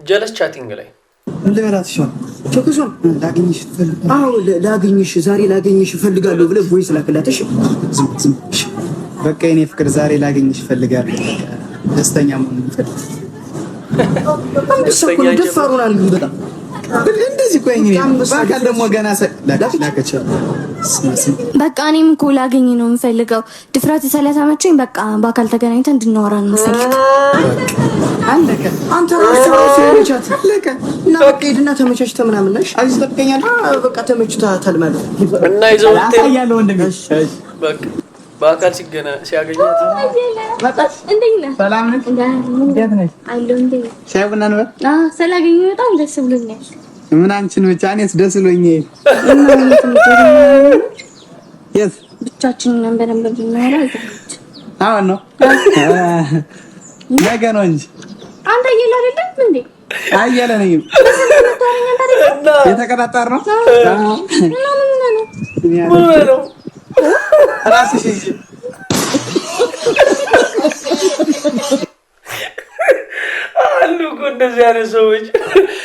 ጀለስ ቻቲንግ ላይ ለበላት ሻው ቸኩሷል ላገኝሽ ፈልጋለሁ። አዎ ላገኝሽ ዛሬ ላገኝሽ ፈልጋለሁ ብለህ ቮይስ ላከላተሽ። በቃ የኔ ፍቅር ዛሬ ላገኝሽ ፈልጋለሁ። ደስተኛ መሆን እንፈልግ። ደስተኛ ደፋሩናል በጣም እንደዚህ ቆይ እኔ ባካል ደግሞ ገና ላከች። በቃ እኔም እኮ ላገኝ ነው የምፈልገው። ድፍረት ስለተመቸኝ በቃ በአካል ተገናኝተን እንድናወራ ነው የምፈልገው። አለቀ። አንተ ራስህ ተመቻት አለቀ። እና በቃ ሄድና ተመቻችተ ምናምን ነሽ አዚዝ ተጠቀኛል። በቃ ተመችቷታል ማለት እና ይዘው ያለው ወንድሜ በቃ በአካል ሲያገኛት እንዴት ነህ? ሰላም ነሽ? እንዴት ነሽ? አለሁ። እንዴት ሻይ ቡና ነው? ስላገኘሁ በጣም ደስ ብሎኛል። ምን አንቺን ብቻ እኔስ ደስ ብሎኛል። የት ብቻችንን ነበር ብናወራ አሁን ነው ነገ ነው እንጂ አንተ እየለ አይደለም እንዴ? አየለ ነኝ። የተቀጣጣር ነው ነው ራስሽ አሉ እኮ እንደዚህ አይነት ሰዎች